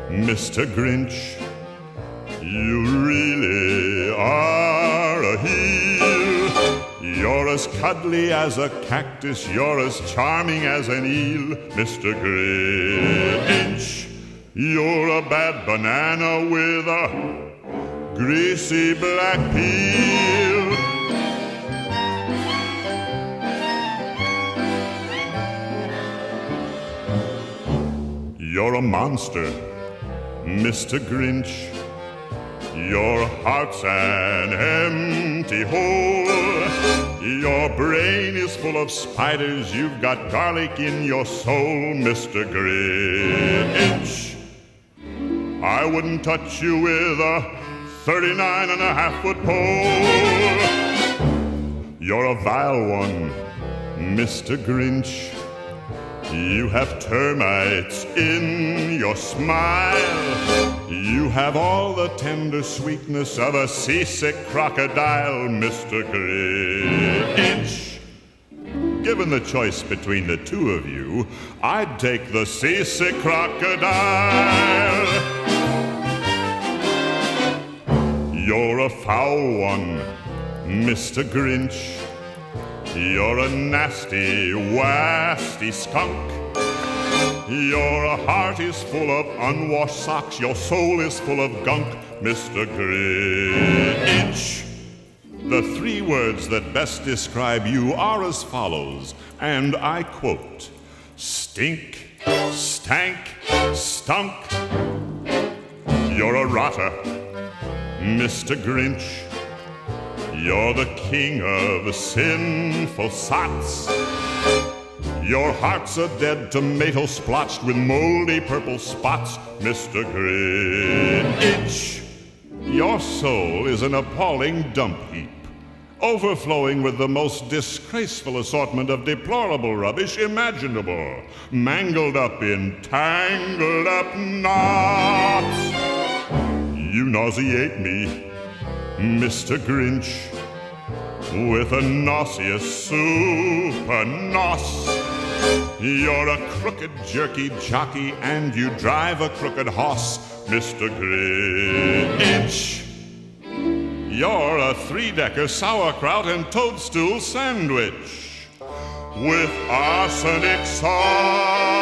Mr. Grinch, you really are a heel. You're as cuddly as a cactus, you're as charming as an eel, Mr. Grinch. You're a bad banana with a greasy black peel. You're a monster, Mr. Grinch. Your heart's an empty hole. Your brain is full of spiders. You've got garlic in your soul, Mr. Grinch. I wouldn't touch you with a 39.5-foot pole. You're a vile one, Mr. Grinch. You have termites in your smile. You have all the tender sweetness of a seasick crocodile, Mr. Grinch. Given the choice between the two of you, I'd take the seasick crocodile. You're a foul one, Mr. Grinch. You're a nasty, wasty skunk. Your heart is full of unwashed socks. Your soul is full of gunk, Mr. Grinch. The 3 words that best describe you are as follows, and I quote: stink, stank, stunk. You're a rotter, Mr. Grinch. You're the king of sinful sots. Your heart's a dead tomato splotched with moldy purple spots, Mr. Grinch. Your soul is an appalling dump heap, overflowing with the most disgraceful assortment of deplorable rubbish imaginable, mangled up in tangled up knots. You nauseate me, Mr. Grinch, with a nauseous super nos. You're a crooked jerky jockey and you drive a crooked hoss, Mr. Grinch. You're a 3-decker sauerkraut and toadstool sandwich with arsenic sauce.